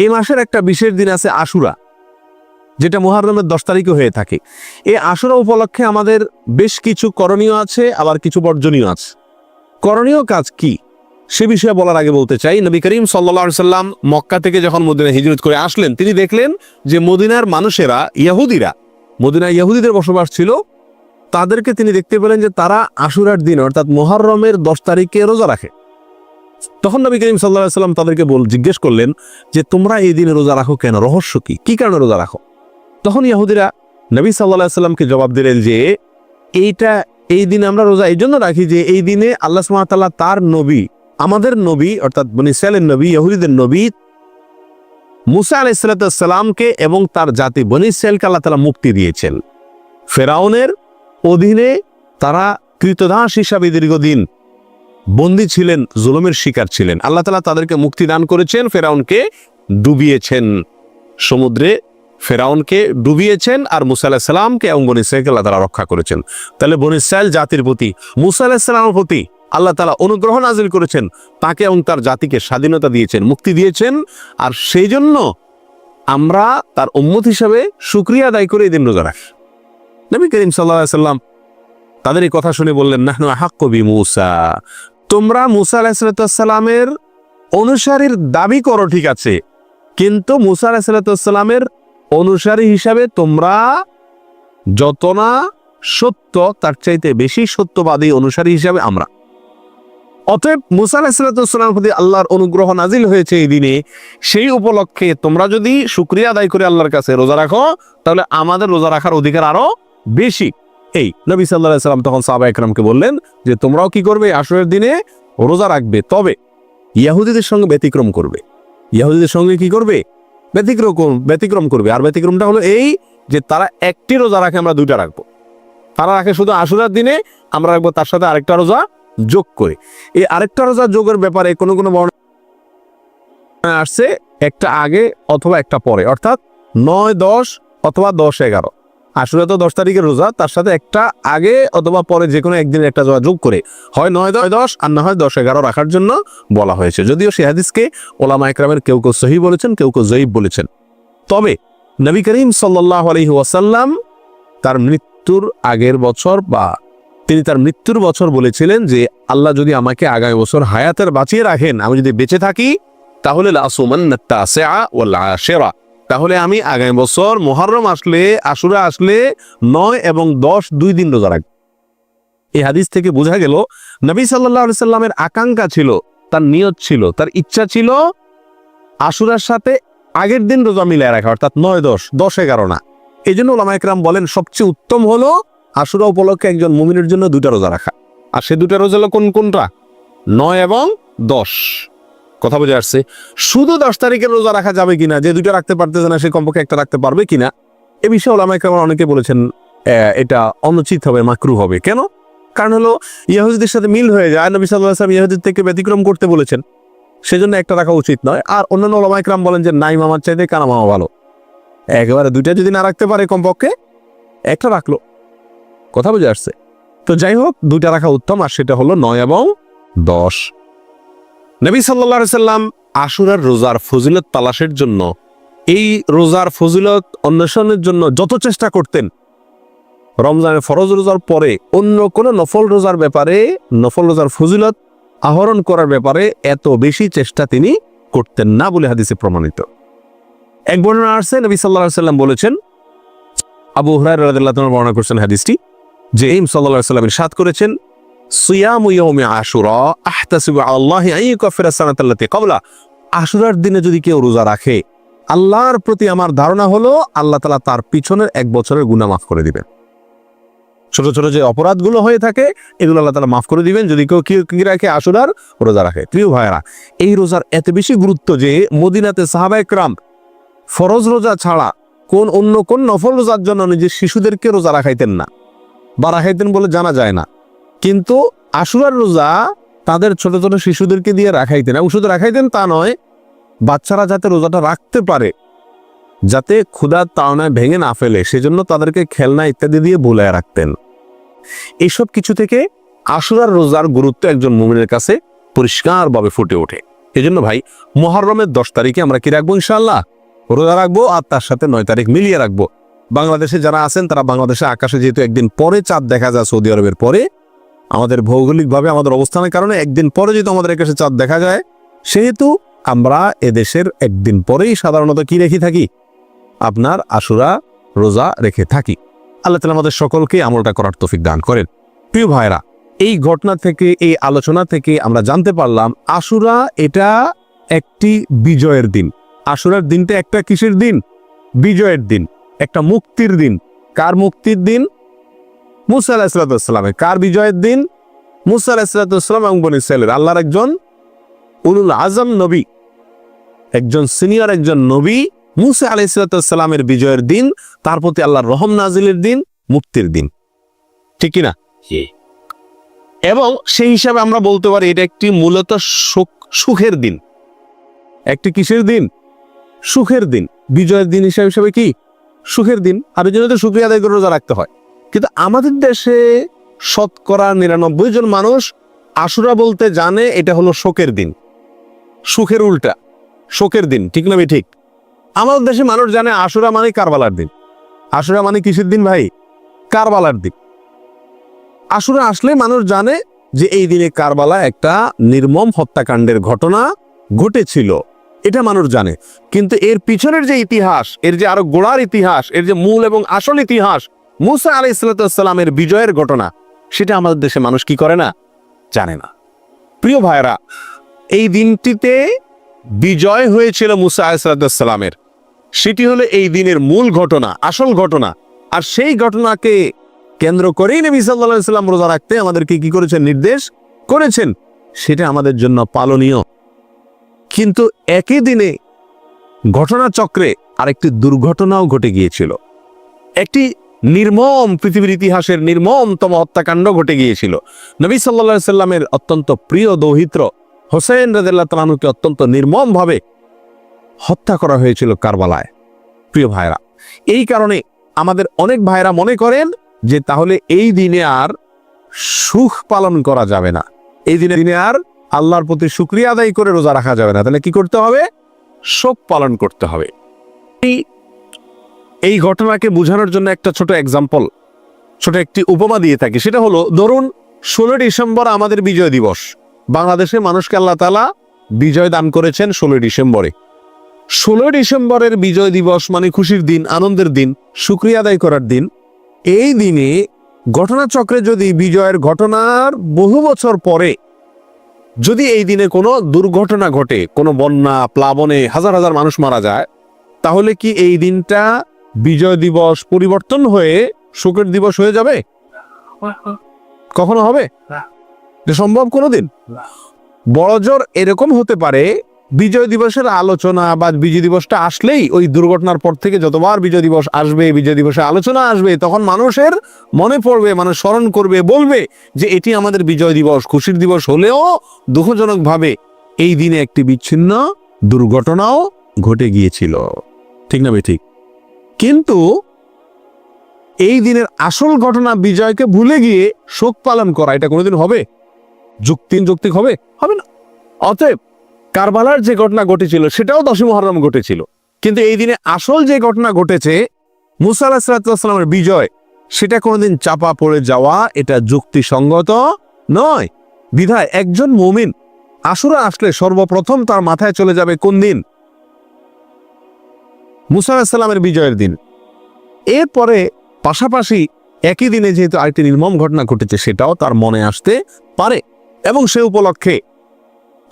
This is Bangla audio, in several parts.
এই মাসের একটা বিশেষ দিন আছে আশুরা, যেটা মুহররমের 10 তারিখে হয়ে থাকে। এই আশুরা উপলক্ষে আমাদের বেশ কিছু করণীয় আছে, আবার কিছু বর্জনীয় আছে। করণীয় কাজ কি সে বিষয়ে বলার আগে বলতে চাই, নবী করিম সাল্লাল্লাহু আলাইহি সাল্লাম মক্কা থেকে যখন মদিনায় হিজরত করে আসলেন, তিনি দেখলেন যে মদিনার মানুষেরা, ইহুদিরা, মদিনায় ইহুদিদের বসবাস ছিল, তাদেরকে তিনি দেখতে পেলেন যে তারা আশুরার দিন অর্থাৎ মুহররমের 10 তারিখে রোজা রাখে। তখন নবী করিম সাল্লাল্লাহু আলাইহি সাল্লাম তাদেরকে জিজ্ঞেস করলেন যে তোমরা এই দিনে রোজা রাখো কেন, রহস্য কি, কি কারণে রোজা রাখো? তখন ইহুদিরা নবী সাল্লাল্লাহু আলাইহি সাল্লামকে জবাব দিলেন যে এই দিনে আমরা রোজা এই জন্য রাখি যে এই দিনে আল্লাহ সুবহানাহু ওয়া তাআলা তার নবী, আমাদের নবী অর্থাৎ বনী ইসরাঈলের নবী, ইহুদিদের নবী মুসা আলাইহিস সালামকে এবং তার জাতি বনী ইসরাঈলকে আল্লাহ তাআলা মুক্তি দিয়েছেন। ফেরাউনের অধীনে তারা কৃতদাস হিসাবে দীর্ঘদিন বন্দী ছিলেন, জুলুমের শিকার ছিলেন। আল্লাহ তাআলা তাদেরকে মুক্তি দান করেছেন, ফেরাউনকে ডুবিয়েছেন, সমুদ্রে ফেরাউনকে ডুবিয়েছেন, আর মুসা আলাইহিস সালামকে এবং বনী ইসরাঈলকে আল্লাহ তাআলা রক্ষা করেছেন। তাহলে বনী ইসরাঈল জাতির প্রতি মুসা আলাইহিস সালামের প্রতি আল্লাহ তাআলা অনুগ্রহ নাযিল করেছেন, তাকে এবং তার জাতিকে স্বাধীনতা দিয়েছেন, মুক্তি দিয়েছেন। আর সেই জন্য আমরা তার উম্মত হিসাবে শুকরিয়া আদায় করে এই দিন রোজা রাখি। নবী করিম সাল্লাল্লাহু আলাইহি সাল্লাম তাদের এই কথা শুনে বললেন, নাহনু আহাক্কু বিমূসা, তোমরা মুসা আলাইহিস সালামের অনুসারীর দাবি করো ঠিক আছে, কিন্তু মুসা আলাইহিস সালামের অনুসারী হিসাবে তোমরা যত না সত্য, তার চাইতে বেশি সত্যবাদী অনুসারী হিসাবে আমরা। অতএব মুসা আলাইহিস সালামের প্রতি আল্লাহর অনুগ্রহ নাজিল হয়েছে এই দিনে, সেই উপলক্ষে তোমরা যদি শুকরিয়া আদায় করে আল্লাহর কাছে রোজা রাখো, তাহলে আমাদের রোজা রাখার অধিকার আরো বেশি। এই নবী সাল্লাল্লাহু আলাইহি সাল্লাম তখন সাহাবা একরামকে বললেন যে তোমরাও কি করবে, আশুরার দিনে রোজা রাখবে, তবে ইহুদিদের সঙ্গে ব্যতিক্রম করবে। ইহুদিদের সঙ্গে কি করবে? ব্যতিক্রম করবে। আর ব্যতিক্রমটা হলো এই যে তারা একটি রোজা রাখে, আমরা দুইটা রাখবো। তারা রাখে শুধু আশুরার দিনে, আমরা রাখবো তার সাথে আরেকটা রোজা যোগ করে। এই আরেকটা রোজা যোগের ব্যাপারে কোনো কোনো বর্ণনা আসছে একটা আগে অথবা একটা পরে, অর্থাৎ 9, 10 অথবা 10, 11। আশুরা তো 10 তারিখের রোজা, তার সাথে একটা আগে অথবা পরে যে কোনো একদিনের একটা রোজা যোগ করে হয় 9, 10 আর না হয় 10, 11 রাখার জন্য বলা হয়েছে। যদিও সেই হাদিসকে ওলামা একরামের কেউ কেউ সহিহ বলেছেন, কেউ কেউ যঈফ বলেছেন। তবে নবী করিম সাল্লাল্লাহু আলাইহি ওয়াসাল্লাম তার মৃত্যুর আগের বছর বা তিনি তার মৃত্যুর বছর বলেছিলেন যে আল্লাহ যদি আমাকে আগামী বছর হায়াতের বাঁচিয়ে রাখেন, আমি যদি বেঁচে থাকি, তাহলে লাসুমান্নাত তাসিআ ওয়াল আশিরা, তাহলে আমি আগামী বছর মুহররম আসলে, আশুরা আসলে 9 এবং 10 2 দিন রোজা রাখব। এই হাদিস থেকে বোঝা গেল নবী সাল্লাল্লাহু আলাইহি সাল্লামের আকাঙ্ক্ষা ছিল, তার নিয়ত ছিল, তার ইচ্ছা ছিল আশুরার সাথে আগের দিন রোজা মিলায় রাখা, অর্থাৎ 9, 10, 11 না। এই জন্য ওলামা একরাম বলেন সবচেয়ে উত্তম হলো আশুরা উপলক্ষে একজন মুমিনের জন্য 2টা রোজা রাখা। আর সে 2টা রোজা হলো কোনটা? 9 এবং 10। কথা বোঝা আসছে? শুধু 10 তারিখের রোজা রাখা যাবে কিনা, যে 2টা রাখতে পারতেছে না সে কমপক্ষে একটা রাখতে পারবে কিনা, এ বিষয়ে ওলামা একরাম অনেকে বলেছেন এটা অনুচিত হবে, মাকরুহ হবে। কেন? কারণ হলো ইহুদিদের সাথে মিল হয়ে যায়, নবী সাল্লাল্লাহু আলাইহি ওয়াসাল্লাম ইহুদিদের থেকে ব্যতিক্রম করতে বলেছেন, সেজন্য একটা রাখা উচিত নয়। আর অন্যান্য ওলামা একরাম বলেন যে নাই মামার চাইতে কানা মামা ভালো, একেবারে 2টা যদি না রাখতে পারে কমপক্ষে একটা রাখলো। কথা বুঝে আসছে? তো যাই হোক, 2টা রাখা উত্তম, আর সেটা হলো 9 এবং 10। নবী সাল্লাল্লাহু আলাইহি সাল্লাম আশুরার রোজার ফজিলত তালাশের জন্য, এই রোজার ফজিলত অন্বেষণের জন্য যত চেষ্টা করতেন, রমজানের ফরজ রোজার পরে অন্য কোনো নফল রোজার ব্যাপারে, নফল রোজার ফজিলত আহরণ করার ব্যাপারে এত বেশি চেষ্টা তিনি করতেন না বলে হাদিসে প্রমাণিত। এক বর্ণনা আসছে নবী সাল্লাল্লাহু আলাইহি সাল্লাম বলেছেন, আবু হুরায়রা রাদিয়াল্লাহু তাআলা বর্ণনা করেছেন হাদিসটি, যে সাল্লাল্লাহু আলাইহি সাল্লাম ইরশাদ করেছেন, সিয়ামু ইয়াউমি আশুরা আহতাসিবু আলাল্লাহি আন ইউকাফিরা সানাতাল্লাতী ক্বাবলা, আশুরার দিনে যদি কেউ রোজা রাখে, আল্লাহর প্রতি আমার ধারণা হলো আল্লাহ তাআলা তার পিছনের 1 বছরের গুনাহ মাফ করে দিবেন। ছোট ছোট যে অপরাধগুলো হয়ে থাকে এগুলো আল্লাহ তাআলা মাফ করে দিবেন যদি কেউ কি রাখে, আশুরার রোজা রাখে। প্রিয় ভাইরা, এই রোজার এত বেশি গুরুত্ব যে মদিনাতে সাহাবায়ে কেরাম ফরজ রোজা ছাড়া অন্য কোন নফল রোজার জন্য নিজের শিশুদেরকে রোজা রাখাইতেন না, বা রাখাইতেন বলে জানা যায় না। কিন্তু আশুরার রোজা তাদের ছোট ছোট শিশুদেরকে দিয়ে রাখাইতেন, এবং শুধু রাখাইতেন তা নয়, বাচ্চারা যাতে রোজাটা রাখতে পারে, যাতে ক্ষুধার তাড়নায় ভেঙে না ফেলে, সেজন্য তাদেরকে খেলনা ইত্যাদি দিয়ে বুলায় রাখতেন। এইসব কিছু থেকে আশুরার রোজার গুরুত্ব একজন মুমিনের কাছে পরিষ্কারভাবে ফুটে ওঠে। এই জন্য ভাই মুহররমের 10 তারিখে আমরা কি রাখবো? ইনশাআল্লাহ রোজা রাখবো, আর তার সাথে 9 তারিখ মিলিয়ে রাখবো। বাংলাদেশে যারা আছেন তারা বাংলাদেশে আকাশে যেহেতু একদিন পরে চাঁদ দেখা যায় সৌদি আরবের পরে, আমাদের ভৌগোলিকভাবে আমাদের অবস্থানের কারণে একদিন পরে যেহেতু আমাদের আকাশে চাঁদ দেখা যায়, সেহেতু আমরা এদেশের একদিন পরেই সাধারণত কি রেখে থাকি? আপনার আশুরা রোজা রেখে থাকি। আল্লাহ তাআলা আমাদের সকলকে আমলটা করার তৌফিক দান করেন। প্রিয় ভাইরা, এই ঘটনা থেকে, এই আলোচনা থেকে আমরা জানতে পারলাম আশুরা এটা একটি বিজয়ের দিন। আশুরার দিনটা একটা কিসের দিন? বিজয়ের দিন, একটা মুক্তির দিন। কার মুক্তির দিন? মুসা আলাইহিস সালামের। কার বিজয়ের দিন? মুসা আলাইহিস সালাম এবং বনী ইসরাঈলের। আল্লাহর একজন উলুল আজম নবী, একজন সিনিয়র একজন নবী মুসা আলাইহিস সালামের বিজয়ের দিন, তার প্রতি আল্লাহর রহম নাজিলের দিন, মুক্তির দিন, ঠিক কিনা? এবং সেই হিসাবে আমরা বলতে পারি এটা একটি মূলত সুখের দিন। একটি কিসের দিন? সুখের দিন। বিজয়ের দিন হিসাবে কি? সুখের দিন। আর এই জন্য তো শুকরিয়া আদায় করে রোজা রাখতে হয়। কিন্তু আমাদের দেশে শতকরা 99 জন মানুষ আশুরা বলতে জানে এটা হলো শোকের দিন, সুখের উল্টা শোকের দিন, ঠিক না? ঠিক। আমাদের দেশে মানুষ জানে আশুরা মানে কারবালার দিন। আশুরা মানে কিসের দিন ভাই? কারবালার দিন। আশুরা আসলে মানুষ জানে যে এই দিনে কারবালা একটা নির্মম হত্যাকাণ্ডের ঘটনা ঘটেছিল, এটা মানুষ জানে। কিন্তু এর পিছনের যে ইতিহাস, এর যে আরো গোড়ার ইতিহাস, এর যে মূল এবং আসল ইতিহাস, মুসা আলাইহিস সালামের বিজয়ের ঘটনা, সেটা আমাদের দেশে মানুষ কি করে না? জানে না। প্রিয় ভাইরা, এই দিনটিতে বিজয় হয়েছিল মুসা আলাইহিস সালামের, সেটি হলো এই দিনের মূল ঘটনা, আসল ঘটনা। আর সেই ঘটনাকে কেন্দ্র করেই নবী সাল্লাল্লাহু আলাইহি সাল্লাম রোজা রাখতে আমাদেরকে কি করেছেন? নির্দেশ করেছেন। সেটা আমাদের জন্য পালনীয়। কিন্তু একই দিনে ঘটনাচক্রে আরেকটি দুর্ঘটনাও ঘটে গিয়েছিল। একটি নির্মম, পৃথিবীর ইতিহাসের নির্মমতম হত্যাকাণ্ড ঘটে গিয়েছিল। নবী সাল্লাল্লাহু আলাইহি সাল্লামের অত্যন্ত প্রিয় দৌহিত্র হোসেন রাদিয়াল্লাহু তাআলা আনহুকে অত্যন্ত নির্মমভাবে হত্যা করা হয়েছিল কারবালায়। প্রিয় ভাইরা, এই কারণে আমাদের অনেক ভাইরা মনে করেন যে তাহলে এই দিনে আর সুখ পালন করা যাবে না, এই দিনে আর আল্লাহর প্রতি শুকরিয়া আদায় করে রোজা রাখা যাবে না। তাহলে কি করতে হবে? শোক পালন করতে হবে। এই ঘটনাকে বোঝানোর জন্য একটা ছোট এক্সাম্পল, ছোট একটি উপমা দিয়ে থাকি। সেটা হলো, ধরুন 16 ডিসেম্বর আমাদের বিজয় দিবস। বাংলাদেশের মানুষকে আল্লাহ তাআলা বিজয় দান করেছেন 16 ডিসেম্বরে। 16 ডিসেম্বরের বিজয় দিবস মানে খুশির দিন, আনন্দের দিন, শুকরিয়া আদায় করার দিন। এই দিনে ঘটনাচক্রে যদি বিজয়ের ঘটনার বহু বছর পরে যদি এই দিনে কোনো দুর্ঘটনা ঘটে, কোনো বন্যা, প্লাবনে হাজার হাজার মানুষ মারা যায়, তাহলে কি এই দিনটা বিজয় দিবস পরিবর্তন হয়ে শোকের দিবস হয়ে যাবে? কখনো হবে? এটা সম্ভব কোনোদিন? বড়জোর এরকম হতে পারে, বিজয় দিবসের আলোচনা বা বিজয় দিবসটা আসলেই ওই দুর্ঘটনার পর থেকে যতবার বিজয় দিবস আসবে, বিজয় দিবসে আলোচনা আসবে, তখন মানুষের মনে পড়বে, মানুষ স্মরণ করবে, বলবে যে এটি আমাদের বিজয় দিবস, খুশির দিবস হলেও দুঃখজনকভাবে এই দিনে একটি বিচ্ছিন্ন দুর্ঘটনাও ঘটে গিয়েছিল, ঠিক না? ঠিক। কিন্তু এই দিনের আসল ঘটনা বিজয়কে ভুলে গিয়ে শোক পালন করা, এটা কোনোদিন হবে? যৌক্তিক হবে? হবে না। অতএব কারবালার যে ঘটনা ঘটেছিল সেটাও 10 মুহররম ঘটেছিল, কিন্তু এই দিনে আসল যে ঘটনা ঘটেছে মুসা আলাইহিস সালামের বিজয়, সেটা কোনোদিন চাপা পড়ে যাওয়া এটা যুক্তিসঙ্গত নয়। বিধায় একজন মুমিন আশুরা আসলে সর্বপ্রথম তার মাথায় চলে যাবে কোন দিন? মুসা আলাইহিস সালামের বিজয়ের দিন। এরপরে পাশাপাশি একই দিনে যেহেতু আরেকটি নির্মম ঘটনা ঘটেছে সেটাও তার মনে আসতে পারে, এবং সে উপলক্ষে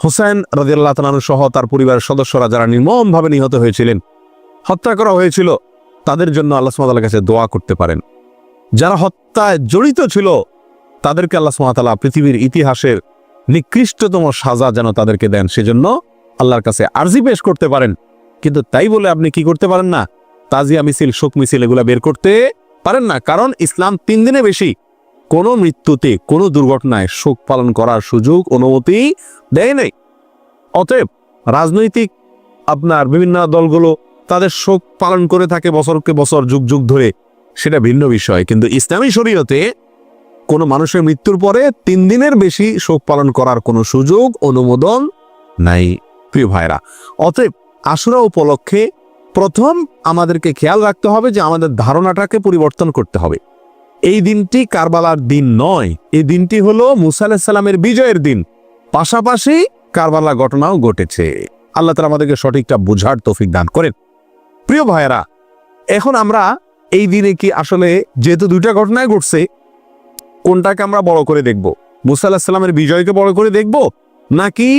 হোসেন রাদিয়াল্লাহু তাআলা আনহু সহ তার পরিবারের সদস্যরা যারা নির্মমভাবে নিহত হয়েছিলেন, হত্যা করা হয়েছিল, তাদের জন্য আল্লাহ সুবহানাহু ওয়া তাআলার কাছে দোয়া করতে পারেন। যারা হত্যায় জড়িত ছিল তাদেরকে আল্লাহ সুবহানাহু ওয়া তাআলা পৃথিবীর ইতিহাসের নিকৃষ্টতম সাজা যেন তাদেরকে দেন, সেজন্য আল্লাহর কাছে আরজি পেশ করতে পারেন। কিন্তু তাই বলে আপনি কি করতে পারেন না? তাজিয়া মিছিল, শোক মিছিল এগুলা বের করতে পারেন না, কারণ ইসলাম 3 দিনে বেশি কোনো মৃত্যুতে, কোনো দুর্ঘটনায় শোক পালন করার সুযোগ, অনুমতি দেয় নাই। অতএব রাজনৈতিক আপনার বিভিন্ন দলগুলো তাদের শোক পালন করে থাকে বছরকে বছর, যুগ যুগ ধরে, সেটা ভিন্ন বিষয়। কিন্তু ইসলামী শরীয়তে কোনো মানুষের মৃত্যুর পরে 3 দিনের বেশি শোক পালন করার কোনো সুযোগ, অনুমোদন নাই। প্রিয় ভাইরা, অতএব আশুরা উপলক্ষে প্রথম আমাদেরকে খেয়াল রাখতে হবে যে আমাদের ধারণাটাকে পরিবর্তন করতে হবে। এই দিনটি কারবালার দিন নয়, এই দিনটি হলো মুসা আলাইহিস সালামের বিজয়ের দিন, পাশাপাশি কারবালা ঘটনাও ঘটেছে। আল্লাহ তাআলা আমাদেরকে সঠিকটা বুঝার তৌফিক দান করেন। প্রিয় ভাইরা, এখন আমরা এই দিনে কি আসলে যেহেতু দুইটা ঘটনায় ঘটছে, কোনটাকে আমরা বড় করে দেখব? মুসা আলাইহিস সালামের বিজয়কে বড় করে দেখব, নাকি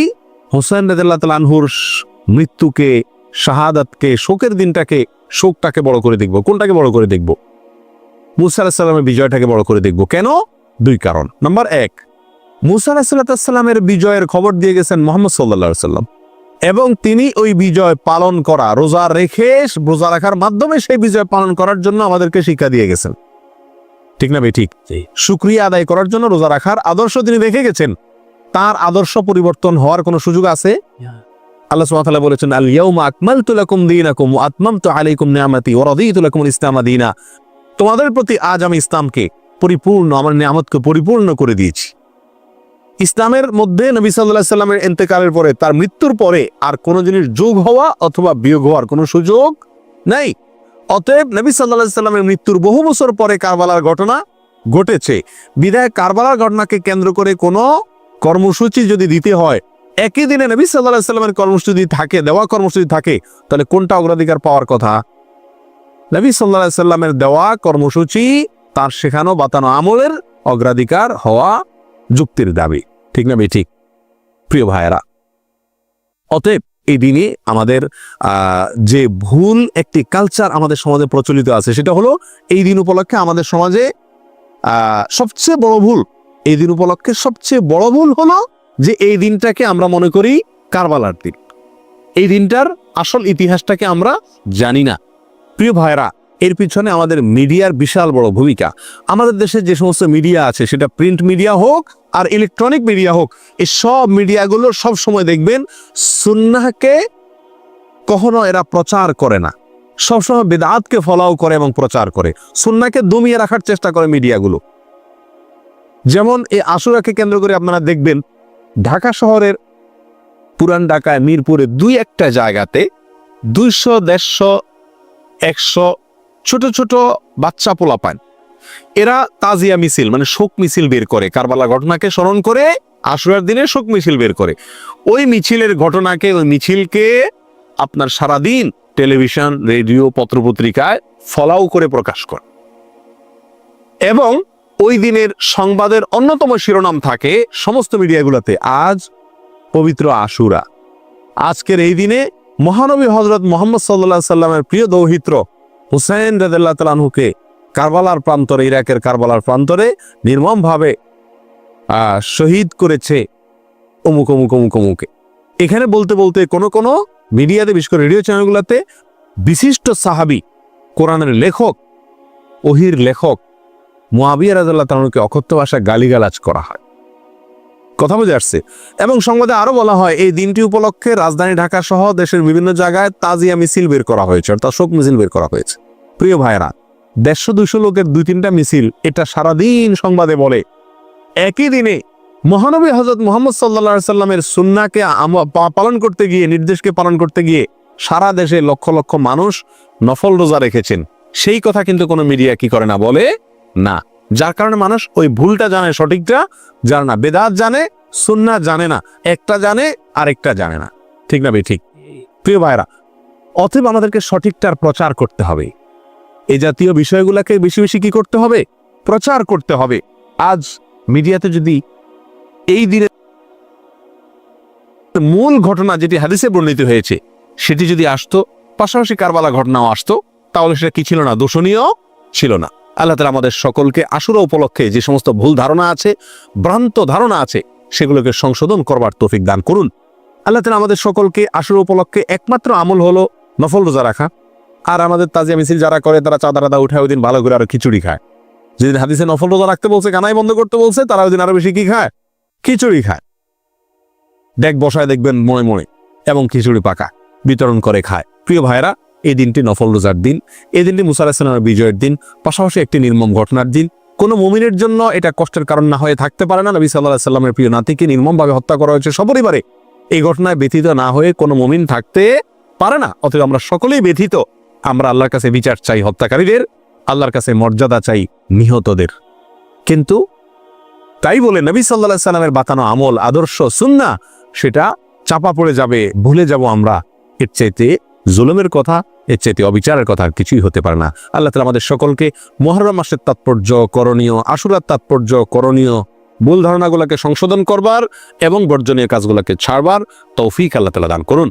হোসেন রাদিয়াল্লাহু তাআলা আনহুর মৃত্যুকে, শাহাদাতকে, শোকের দিনটাকে, শোকটাকে বড় করে দেখব? কোনটাকে বড় করে দেখব? মুসা আলাইহিস সালামের বিজয়টাকে বড় করে দেখব। কেন? দুই কারণ। নাম্বার এক, মুসা আলাইহিস সালামের বিজয়ের খবর দিয়ে গেছেন মুহাম্মদ সাল্লাল্লাহু আলাইহি ওয়াসাল্লাম, এবং তিনি ওই বিজয় পালন করা, রোজা রাখার মাধ্যমে সেই বিজয় পালন করার জন্য আমাদেরকে শিক্ষা দিয়ে গেছেন। ঠিক না ভাই? ঠিক। শুকরিয়া আদায় করার জন্য রোজা রাখার আদর্শ তিনি রেখে গেছেন। তার আদর্শ পরিবর্তন হওয়ার কোনো সুযোগ আছে? আল্লাহ সুবহানাহু ওয়া তাআলা বলেছেন, আল ইয়াউমা আকমালতু লাকুম দীনাকুম ওয়া আতমামতু আলাইকুম নিআমাতি ওয়া রাদিতু লাকুমুল ইসলামা দীনা। তোমাদের প্রতি আজ আমি ইসলামকে পরিপূর্ণ, আমার নিয়ামতকে পরিপূর্ণ করে দিয়েছি। ইসলামের মধ্যে নবী সাল্লাল্লাহু আলাইহি সাল্লামের ইন্তেকালের পরে, তার মৃত্যুর পরে আর কোনো জিনিস যোগ হওয়া অথবা বিয়োগ হওয়ার কোনো সুযোগ নাই। অতএব নবী সাল্লাল্লাহু আলাইহি সাল্লামের মৃত্যুর বহু বছর পরে কারবালার ঘটনা ঘটেছে, বিধায় কারবালার ঘটনাকে কেন্দ্র করে কোনো কর্মসূচি যদি দিতে হয়, একই দিনে নবী সাল্লাল্লাহু আলাইহি সাল্লামের কর্মসূচি থাকে, তাহলে কোনটা অগ্রাধিকার পাওয়ার কথা? নবী সাল্লাল্লাহু আলাইহি সাল্লামের দেওয়া কর্মসূচি, তার শেখানো বাতানো আমলের অগ্রাধিকার হওয়া যুক্তির দাবি। ঠিক না ভাই? ঠিক। প্রিয় ভাইয়েরা, অতএব এই দিনে আমাদের যে ভুল একটি কালচার আমাদের সমাজে প্রচলিত আছে, সেটা হলো এই দিন উপলক্ষে আমাদের সমাজে সবচেয়ে বড় ভুল, এই দিন উপলক্ষে সবচেয়ে বড় ভুল হলো যে এই দিনটাকে আমরা মনে করি কারবালার দিন। এই দিনটার আসল ইতিহাসটাকে আমরা জানি না। প্রিয় ভাইরা, এর পিছনে আমাদের মিডিয়ার বিশাল বড় ভূমিকা। আমাদের দেশে যে সমস্ত মিডিয়া আছে, সেটা প্রিন্ট মিডিয়া হোক আর ইলেকট্রনিক মিডিয়া হোক, এই সব মিডিয়াগুলো সব সময় দেখবেন সুন্নাহকে কখনো এরা প্রচার করে না, সবসময় বিদআতকে ফলো করে এবং প্রচার করে, সুন্নাহকে দমিয়ে রাখার চেষ্টা করে মিডিয়াগুলো। যেমন এই আশুরাকে কেন্দ্র করে আপনারা দেখবেন ঢাকা শহরের পুরান ঢাকায় মিরপুরে দুই একটা জায়গাতে 200, 150, 100 ছোট ছোট বাচ্চা পোলাপান, এরা তাজিয়া মিছিল, মানে শোক মিছিল বের করে, কারবালা ঘটনাকে স্মরণ করে আশুরার দিনে শোক মিছিল বের করে। ওই মিছিলের ঘটনাকে, ওই মিছিলকে আপনার সারাদিন টেলিভিশন, রেডিও, পত্রপত্রিকায় ফলাও করে প্রকাশ করে, এবং ওই দিনের সংবাদের অন্যতম শিরোনাম থাকে সমস্ত মিডিয়াগুলোতে, আজ পবিত্র আশুরা। আজকের এই দিনে মহানবী হযরত মুহাম্মদ সাল্লাল্লাহু আলাইহি সাল্লামের প্রিয় দৌহিত্র হুসাইন রাদিয়াল্লাহু তাআলা আনহুকে কারবালার প্রান্তরে, ইরাকের কারবালার প্রান্তরে নির্মমভাবে শহীদ করেছে অমুক অমুক অমুক অমুকে। এখানে বলতে বলতে কোনো মিডিয়াতে, বিশেষ করে রেডিও চ্যানেলগুলোতে বিশিষ্ট সাহাবী, কোরআনের লেখক, ওহীর লেখক মুআবিয়া রাদিয়াল্লাহু তাআলা আনহুকে অকথ্য ভাষায় গালিগালাজ করা হয়। কথা বুঝে আসছে? এবং সংবাদে আরো বলা হয় এই দিনটি উপলক্ষে রাজধানী ঢাকা সহ দেশের বিভিন্ন জায়গায় তাজিয়া মিছিল বের করা হয়েছে, অর্থাৎ শোক মিছিল বের করা হয়েছে। প্রিয় ভাইরা, 150-200 লোকের 2-3টা মিছিল, এটা সারাদিন সংবাদে বলে। একই দিনে মহানবী হযরত মুহাম্মদ সাল্লাল্লাহু আলাইহি সাল্লামের সুন্নাহকে পালন করতে গিয়ে, নির্দেশকে পালন করতে গিয়ে সারা দেশে লক্ষ লক্ষ মানুষ নফল রোজা রেখেছেন, সেই কথা কিন্তু কোনো মিডিয়া কি করে না, বলে না। যার কারণে মানুষ ওই ভুলটা জানে, সঠিকটা জানে না, বেদাত জানে, সুন্নাহ জানে না, একটা জানে আরেকটা জানে না। ঠিক না ভাই? ঠিক। প্রিয় ভাইরা, অতএব আমাদেরকে সঠিকটার প্রচার করতে হবে। এই জাতীয় বিষয়গুলোকে বেশি বেশি কি করতে হবে? প্রচার করতে হবে। আজ মিডিয়াতে যদি এই দিনের মূল ঘটনা যেটি হাদিসে বর্ণিত হয়েছে সেটি যদি আসতো, পাশাপাশি কারবালা ঘটনাও আসতো, তাহলে সেটা কি ছিল না? দোষণীয় ছিল না। আল্লাহ তাআলা আমাদের সকলকে আশুরা উপলক্ষে যে সমস্ত ভুল ধারণা আছে, ভ্রান্ত ধারণা আছে, সেগুলোকে সংশোধন করবার তৌফিক দান করুন। আল্লাহ তাআলা আমাদের সকলকে আশুরা উপলক্ষে একমাত্র আমল হলো নফল রোজা রাখা। আর আমাদের তাজিয়া মিছিল যারা করে, তারা চাঁদা রাদা উঠায় ওই দিন ভালো করে আরো খিচুড়ি খায়। যেদিন হাদিসে নফল রোজা রাখতে বলছে, কানাই বন্ধ করতে বলছে, তারা ওই দিন আরো বেশি কি খায়? খিচুড়ি খায়। ডেক বসায় দেখবেন মনে মনে, এবং খিচুড়ি পাকা বিতরণ করে খায়। প্রিয় ভাইরা, এই দিনটি নফল রোজার দিন, এই দিনটি মুসা আলাইহিস সালামের বিজয়ের দিন, পাশাপাশি একটি নির্মম ঘটনার দিন। কোনো মুমিনের জন্য এটা কষ্টের কারণ না হয়ে থাকতে পারে না। নবী সাল্লাল্লাহু আলাইহি সাল্লামের প্রিয় নাতিকে নির্মমভাবে হত্যা করা হয়েছে সপরিবারে, এই ঘটনায় ব্যথিত না হয়ে কোনো মুমিন থাকতে পারে না। অতএব আমরা সকলেই ব্যথিত। আমরা আল্লাহর কাছে বিচার চাই হত্যাকারীদের, আল্লাহর কাছে মর্যাদা চাই নিহতদের। কিন্তু তাই বলে নবী সাল্লাল্লাহু আলাইহি সাল্লামের বাতানো আমল, আদর্শ, সুন্নাহ সেটা চাপা পড়ে যাবে, ভুলে যাব আমরা। এর চাইতে জুলুমের কথা, এর চাইতে অবিচারের কথা আর কিছুই হতে পারে না। আল্লাহ তাআলা আমাদের সকলকে মুহররম মাসের তাৎপর্য, করণীয়, আশুরার তাৎপর্য, করণীয়, ভুল ধারণাগুলোকে সংশোধন করবার এবং বর্জনীয় কাজগুলোকে ছাড়বার তৌফিক আল্লাহ তাআলা দান করুন।